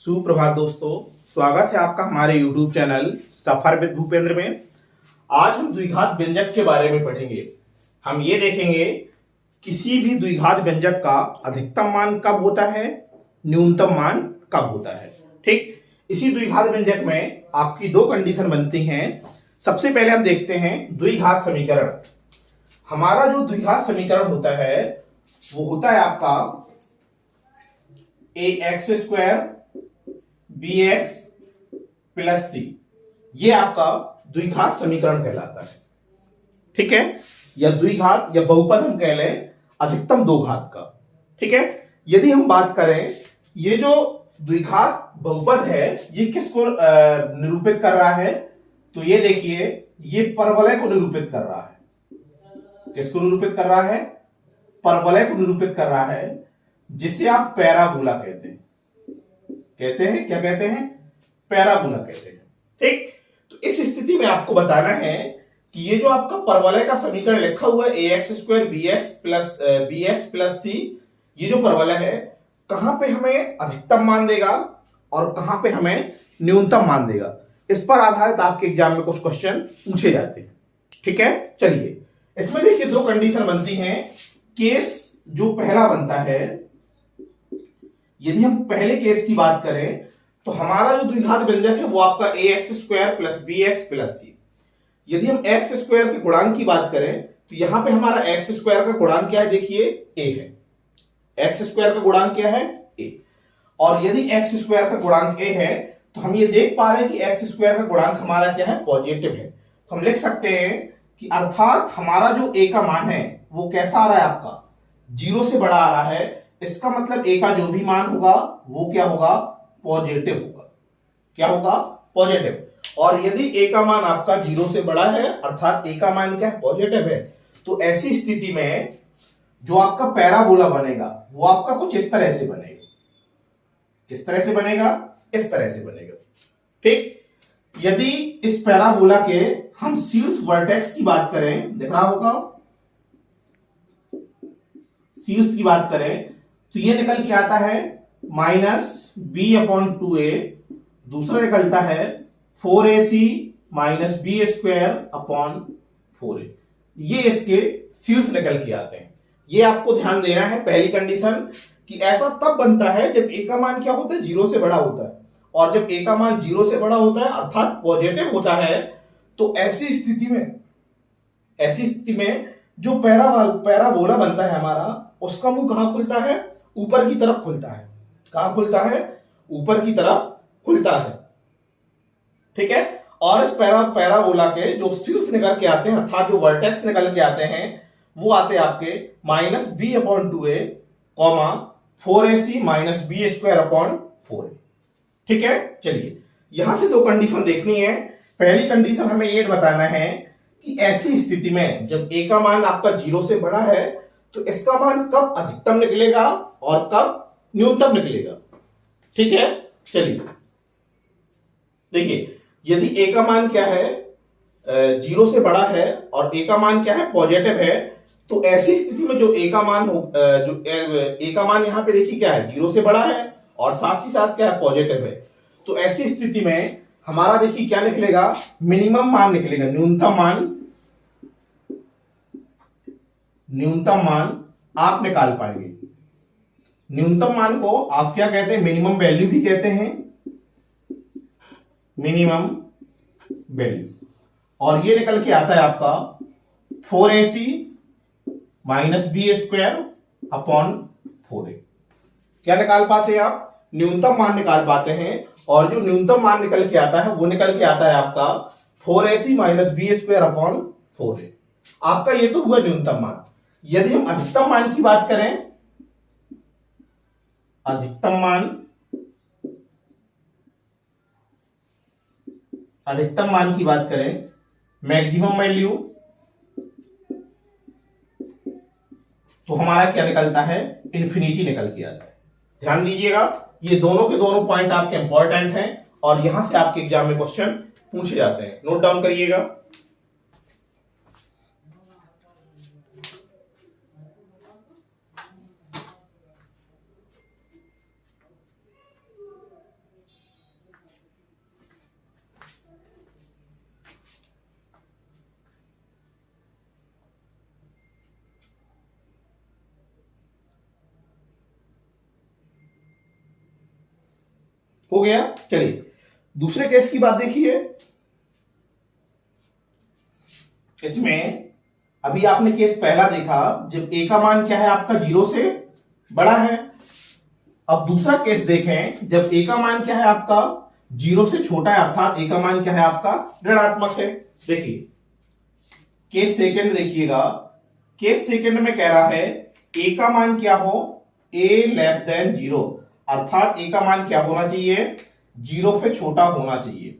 सुप्रभात दोस्तों, स्वागत है आपका हमारे YouTube channel suffer with Bhupendra में। आज हम द्विघात व्यंजक के बारे में पढ़ेंगे। हम ये देखेंगे किसी भी द्विघात व्यंजक का अधिकतम मान कब होता है, न्यूनतम मान कब होता है। ठीक, इसी द्विघात व्यंजक में आपकी दो कंडीशन बनती हैं। सबसे पहले हम देखते हैं द्विघात समीकरण। हमारा जो द्विघात समीकरण होता है वो होता है आपका ax² bx प्लस सी। ये आपका द्विघात समीकरण कहलाता है। ठीक है, या द्विघात या बहुपद हम कह लें अधिकतम दो घात का। ठीक है, यदि हम बात करें ये जो द्विघात बहुपद है ये किसको निरूपित कर रहा है, तो ये देखिए ये परवलय को निरूपित कर रहा है। किसको निरूपित कर रहा है? परवलय को निरूपित कर रहा है, जिसे आप पैराबोला कहते हैं। क्या कहते हैं? पैराबोला कहते हैं। ठीक, तो इस स्थिति में आपको बताना है कि ये जो आपका परवलय का समीकरण लिखा हुआ है ax² bx प्लस सी, ये जो परवलय है कहां पे हमें अधिकतम मान देगा और कहां पे हमें न्यूनतम मान देगा, इस पर आधारित आपके एग्जाम में कुछ क्वेश्चन पूछे जाते हैं। ठीक है, चलिए इसमें देखिए दो कंडीशन बनती हैं। केस जो पहला बनता है, यदि हम पहले केस की बात करें तो हमारा जो द्विघात व्यंजक है वो आपका ax² bx प्लस सी। यदि हम x² के गुणांक की बात करें तो यहां पे हमारा x² का गुणांक क्या है? देखिए a है। x² का गुणांक क्या है? a। और यदि x² का गुणांक a है तो हम ये देख पा रहे हैं कि x² का गुणांक हमारा क्या है? पॉजिटिव है। तो हम लिख सकते हैं कि अर्थात हमारा जो a का मान है वो कैसा आ रहा है? आपका 0 से बड़ा आ रहा है। इसका मतलब a का जो भी मान होगा वो क्या होगा? पॉजिटिव होगा। क्या होगा? पॉजिटिव। और यदि a का मान आपका 0 से बड़ा है अर्थात a का मान क्या है? पॉजिटिव है, तो ऐसी स्थिति में जो आपका पैराबोला बनेगा वो आपका कुछ इस तरह से बनेगा। किस तरह से बनेगा? इस तरह से बनेगा। ठीक, यदि इस पैराबोला के हम शीर्ष वर्टेक्स की बात करें, दिख रहा होगा, शीर्ष की बात करें तो ये निकल के आता है -b/2a, दूसरा निकलता है 4ac - b²/4a। ये इसके शीर्ष निकल के आते हैं। ये आपको ध्यान देना है पहली कंडीशन कि ऐसा तब बनता है जब a का मान क्या होता है? 0 से बड़ा होता है। और जब a का मान 0 से बड़ा होता है अर्थात पॉजिटिव होता है, तो ऐसी स्थिति में जो पैराबोला बनता है हमारा, उसका मुंह कहां खुलता है? ऊपर की तरफ खुलता है। कहां खुलता है? ऊपर की तरफ खुलता है। ठीक है, और इस पैराबोला के जो शीर्ष निकल के आते हैं अर्थात जो वर्टेक्स निकल के आते हैं वो आते हैं आपके -b/2a, 4ac - b²/4a। ठीक है, चलिए यहां से दो कंडीशन देखनी है। पहली कंडीशन हमें यह बताना है कि ऐसी स्थिति में जब a का मान आपका 0 से बड़ा है तो इसका मान कब अधिकतम निकलेगा और कब न्यूनतम निकलेगा। ठीक है, चलिए देखिए यदि a का मान क्या है? 0 से बड़ा है और a का मान क्या है? पॉजिटिव है, तो ऐसी स्थिति में जो a का मान हो जो a का मान यहां पे देखिए क्या है? 0 से बड़ा है और साथ ही साथ क्या है? पॉजिटिव है। तो ऐसी स्थिति में हमारा देखिए क्या निकलेगा? मिनिमम मान निकलेगा। न्यूनतम मान आप निकाल पाएंगे। न्यूनतम मान को आप क्या कहते हैं? मिनिमम वैल्यू भी कहते हैं, मिनिमम वैल्यू। और ये निकल के आता है आपका 4ac - b²/4a। क्या निकाल पाते हैं आप? न्यूनतम मान निकाल पाते हैं। और जो न्यूनतम मान निकल के आता है वो निकल के आता है आपका 4ac - b²/4a। आपका ये तो हुआ न्यूनतम मान। यदि हम अधिकतम मान की बात करें, अधिकतम मान की बात करें, मैक्सिमम वैल्यू, तो हमारा क्या निकलता है? इन्फिनिटी निकल के आता है। ध्यान दीजिएगा, ये दोनों के दोनों पॉइंट आपके इंपॉर्टेंट हैं और यहां से आपके एग्जाम में क्वेश्चन पूछे जाते हैं। नोट डाउन करिएगा। हो गया। चलिए दूसरे केस की बात देखिए। इसमें अभी आपने केस पहला देखा जब a का मान क्या है आपका 0 से बड़ा है। अब दूसरा केस देखें जब a का मान क्या है आपका 0 से छोटा है, अर्थात a का मान क्या है आपका ऋणात्मक है। देखिए केस सेकंड देखिएगा, केस सेकंड में कह रहा है a का मान क्या हो, a लेस देन 0, अर्थात a का मान क्या होना चाहिए, 0 से छोटा होना चाहिए।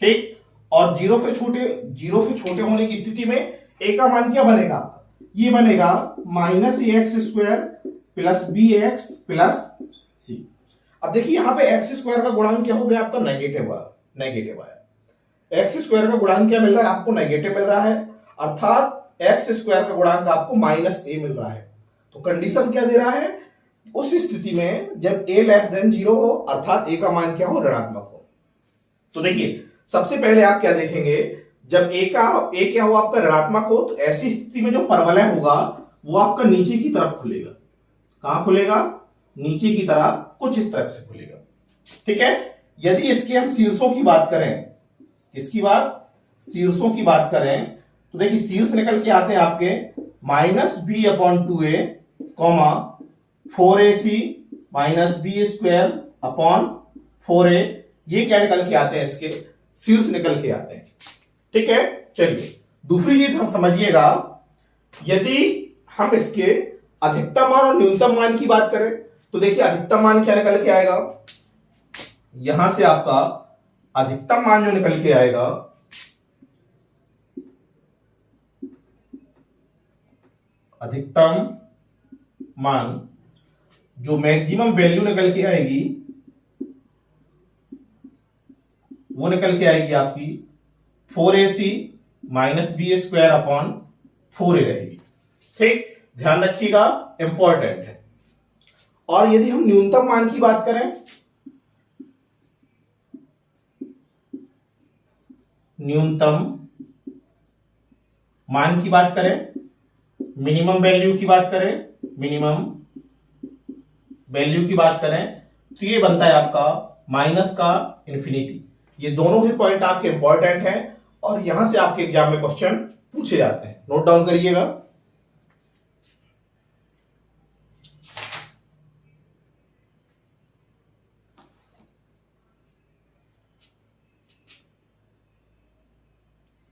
ठीक, और 0 से छोटे होने की स्थिति में a का मान क्या बनेगा, ये बनेगा -ax² plus bx plus c। अब देखिए यहां पे x² का गुणांक क्या हो गया आपका, नेगेटिव आया। x² का गुणांक क्या मिल रहा है आपको, नेगेटिव मिल रहा है, अर्थात x² का गुणांक आपको -a मिल रहा है। तो कंडीशन क्या दे रहा है, उस स्थिति में जब a लेस देन 0 हो, अर्थात a का मान क्या हो, ऋणात्मक हो। तो देखिए सबसे पहले आप क्या देखेंगे, जब a क्या हो आपका ऋणात्मक हो, तो ऐसी स्थिति में जो परवलय होगा वो आपका नीचे की तरफ खुलेगा। कहां खुलेगा, नीचे की तरफ, कुछ इस तरफ से खुलेगा। ठीक है, यदि इसके हम शीर्षों की बात करें, किसकी बात, शीर्षों की बात करें, तो देखिए शीर्ष निकल के आते हैं आपके -b/2a, 4ac -b²/4a, ये क्या निकल के आते हैं, इसके शीर्ष निकल के आते हैं। ठीक है, चलिए दूसरी चीज हम समझिएगा, यदि हम इसके अधिकतम मान और न्यूनतम मान की बात करें, तो देखिए अधिकतम मान क्या निकल के आएगा, यहां से आपका अधिकतम मान जो निकल के आएगा, अधिकतम मान जो मैक्सिमम वैल्यू निकल के आएगी वो निकल के आएगी आपकी 4ac -b²/4a रहेगी। ठीक, ध्यान रखिएगा, इंपॉर्टेंट है। और यदि हम न्यूनतम मान की बात करें, न्यूनतम मान की बात करें, मिनिमम वैल्यू की बात करें, मिनिमम वैल्यू की बात करें, तो ये बनता है आपका माइनस का इंफिनिटी। ये दोनों ही पॉइंट आपके इंपॉर्टेंट हैं और यहां से आपके एग्जाम में क्वेश्चन पूछे जाते हैं, नोट डाउन करिएगा।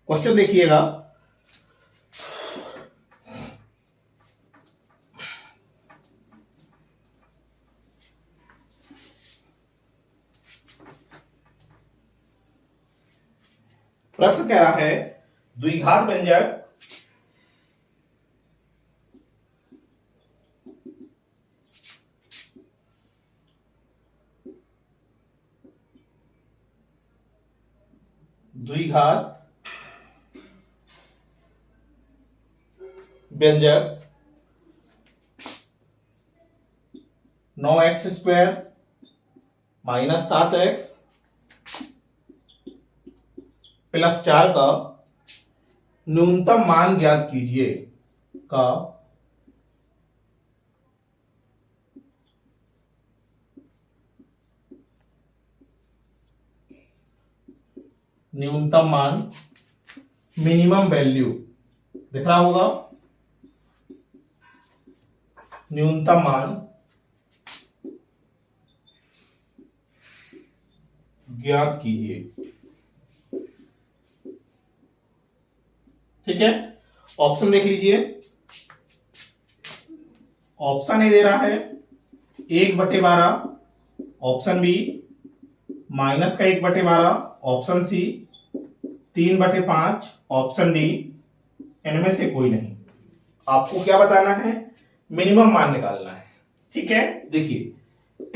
क्वेश्चन देखिएगा, प्रश्न कह रहा है द्विघात व्यंजक व्यंजक 9x² -7x प्लस 4 का न्यूनतम मान ज्ञात कीजिए का न्यूनतम मान, मिनिमम वैल्यू दिख रहा होगा, न्यूनतम मान ज्ञात कीजिए। ठीक है, ऑप्शन देख लीजिए, ऑप्शन ए दे रहा है 1/12, option B -1/12, option C 3/5, option D इनमें से कोई नहीं। आपको क्या बताना है, मिनिमम मान निकालना है। ठीक है, देखिए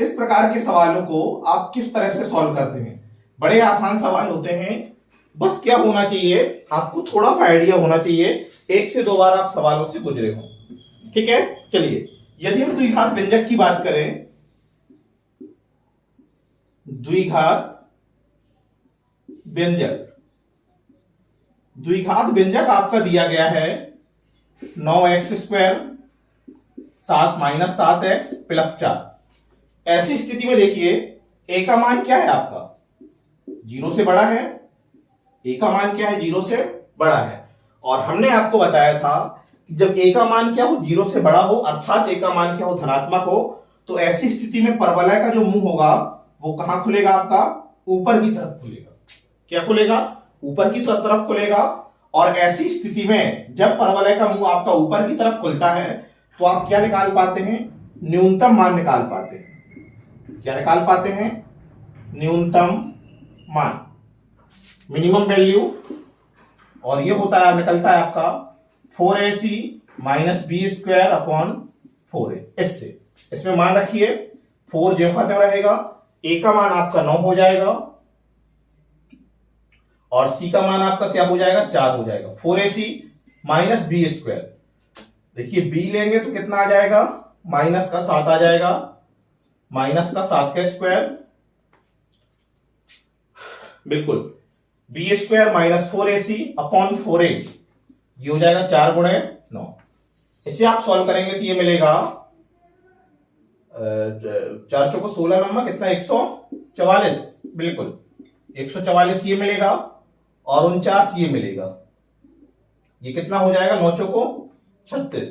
इस प्रकार के सवालों को आप किस तरह से सॉल्व करते हैं, बड़े आसान सवाल होते हैं, बस क्या होना चाहिए, आपको थोड़ा सा आइडिया होना चाहिए, 1 से 2 बार आप सवालों से गुजरे हो। ठीक है, चलिए यदि हम द्विघात व्यंजक की बात करें, द्विघात व्यंजक आपका दिया गया है 9x² 7 -7x प्लस 4। ऐसी स्थिति में देखिए ए का मान क्या है आपका, 0 से बड़ा है। ए का मान क्या है, 0 से बड़ा है। और हमने आपको बताया था कि जब ए का मान क्या हो, 0 से बड़ा हो, अर्थात ए का मान क्या हो, धनात्मक हो, तो ऐसी स्थिति में परवलय का जो मुंह होगा वो कहां खुलेगा आपका, ऊपर की तरफ खुलेगा। क्या खुलेगा, ऊपर की तरफ खुलेगा। और ऐसी स्थिति में जब परवलय का मुंह आपका ऊपर की तरफ खुलता है तो आप क्या निकाल पाते हैं, न्यूनतम मान निकाल पाते हैं। क्या निकाल पाते हैं, न्यूनतम मान, मिनिमम वैल्यू। और ये होता है, निकलता है आपका 4ac minus B square upon 4a। इससे इसमें मान रखिए 4 ज्यों का त्यों रहेगा, ए का मान आपका 9 हो जाएगा और सी का मान आपका क्या हो जाएगा, 4 हो जाएगा। 4ac माइनस बी स्क्वायर, देखिए बी लेंगे तो कितना आ जाएगा, माइनस का 7 आ जाएगा, माइनस का 7 का स्क्वायर, बिल्कुल, B square minus 4ac upon 4a, ये हो जाएगा 4 गुणे 9। इसे आप सॉल्व करेंगे तो ये मिलेगा 4 चौको 16 नंबर कितना, 144, बिल्कुल 144 ये मिलेगा और 49 ये मिलेगा। ये कितना हो जाएगा, 9 चौको 36।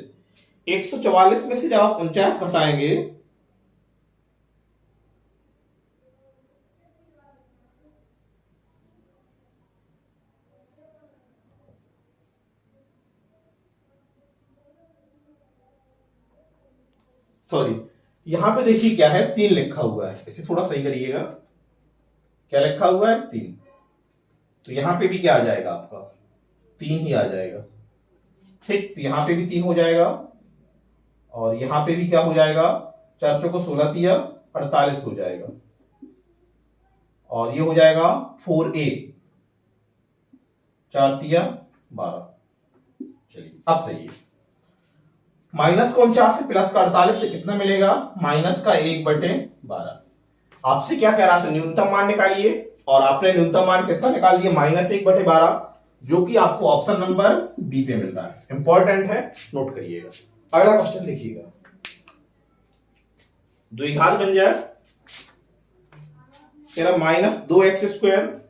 144 में से जब आप 49 घटाएंगे सॉरी, यहां पे देखिए क्या है, 3 लिखा हुआ है, इसे थोड़ा सही करिएगा। क्या लिखा हुआ है, 3। तो यहां पे भी क्या आ जाएगा आपका, 3 ही आ जाएगा। ठीक, तो यहां पे भी 3 हो जाएगा और यहां पे भी क्या हो जाएगा, 4 चौको 16 तिया 48 हो जाएगा और ये हो जाएगा 4a, 4 तिया 12। चलिए अब सही है। माइनस का 49 से प्लस का 48 से कितना मिलेगा, माइनस का 1/12। आपसे क्या कह रहा था, न्यूनतम मान निकालिए, और आपने न्यूनतम मान कितना निकाल दिया, -1/12, जो कि आपको ऑप्शन नंबर बी पे मिल रहा है। इंपॉर्टेंट है, नोट करिएगा। अगला क्वेश्चन देखिएगा, द्विघात व्यंजक तेरा -2x²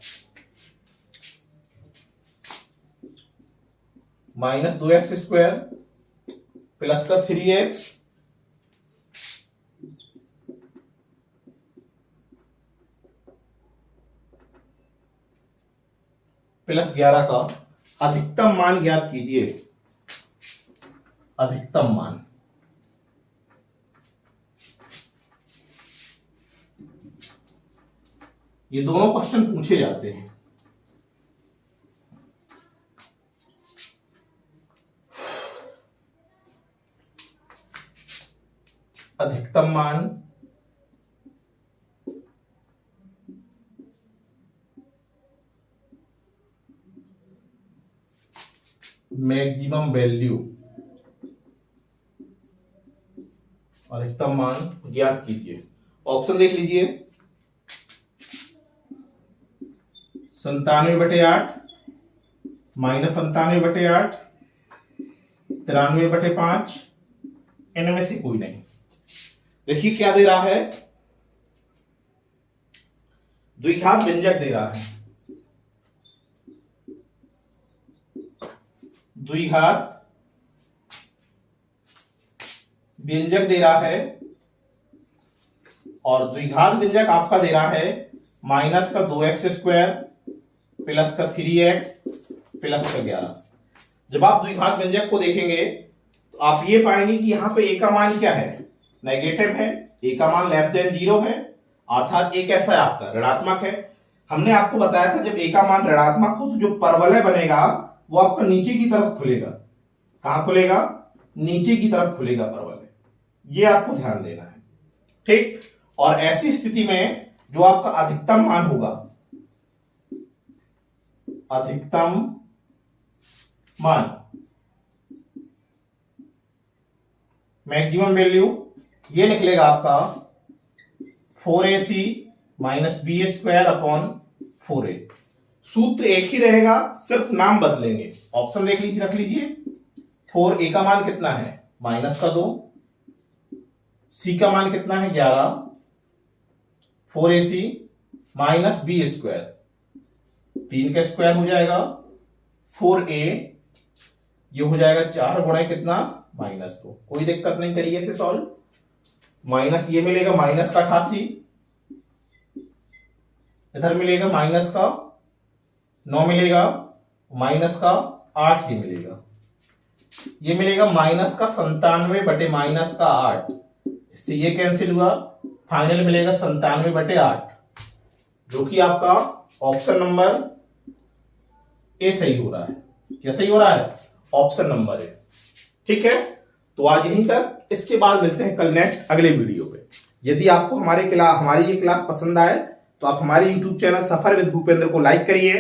प्लस का 3x प्लस 11 का अधिकतम मान ज्ञात कीजिए। अधिकतम मान, ये दोनों क्वेश्चन पूछे जाते हैं। अधिकतम मान मैक्सिमम वैल्यू, अधिकतम मान ज्ञात कीजिए। ऑप्शन देख लीजिए, 97/8, -97/8, 93/5, इनमें से कोई नहीं। देखिए क्या दे रहा है, द्विघात व्यंजक दे रहा है, द्विघात व्यंजक दे रहा है और द्विघात व्यंजक आपका दे रहा है माइनस का 2x² प्लस का 3x प्लस का 11। जब आप द्विघात व्यंजक को देखेंगे तो आप ये पाएंगे कि यहां पे a का मान क्या है, नेगेटिव है, a का मान <0 है, अर्थात a कैसा है आपका, ऋणात्मक है। हमने आपको बताया था जब a का मान ऋणात्मक हो तो जो परवलय बनेगा वो आपका नीचे की तरफ खुलेगा। कहां खुलेगा, नीचे की तरफ खुलेगा परवलय, ये आपको ध्यान देना है। ठीक, और ऐसी स्थिति में जो आपका अधिकतम मान होगा, अधिकतम मान, मैक्सिमम वैल्यू, ये निकलेगा आपका 4ac minus b² upon 4a। सूत्र एक ही रहेगा, सिर्फ नाम बदलेंगे। ऑप्शन देख लीजिए, रख लीजिए। 4a का मान कितना है, -2, c का मान कितना है 11, 4ac माइनस बी स्क्वायर, 3 का स्क्वायर हो जाएगा 4a, ये हो जाएगा 4 गुणे कितना -2। कोई दिक्कत नहीं, करिए इसे सॉल्व। माइनस ये मिलेगा माइनस का 88, इधर मिलेगा माइनस का 9 मिलेगा, माइनस का 8 ही मिलेगा, ये मिलेगा माइनस का 97 बटे माइनस का 8, इससे ये कैंसिल हुआ, फाइनल मिलेगा 97 बटे 8, जो कि आपका ऑप्शन नंबर ए सही हो रहा है। क्या सही हो रहा है? Option number A. ठीक है, तो आज यहीं तक, इसके बाद मिलते हैं कल नेक्स्ट अगले वीडियो पे। यदि आपको हमारी ये क्लास पसंद आए तो आप हमारे YouTube channel suffer with Bhupendra को लाइक करिए,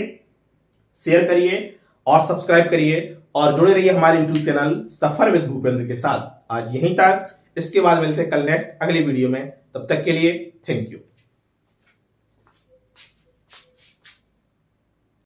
शेयर करिए और सब्सक्राइब करिए और जुड़े रहिए हमारे YouTube channel suffer with Bhupendra के साथ। आज यहीं तक, इसके बाद मिलते हैं कल नेक्स्ट अगले वीडियो में। तब तक के लिए थैंक यू।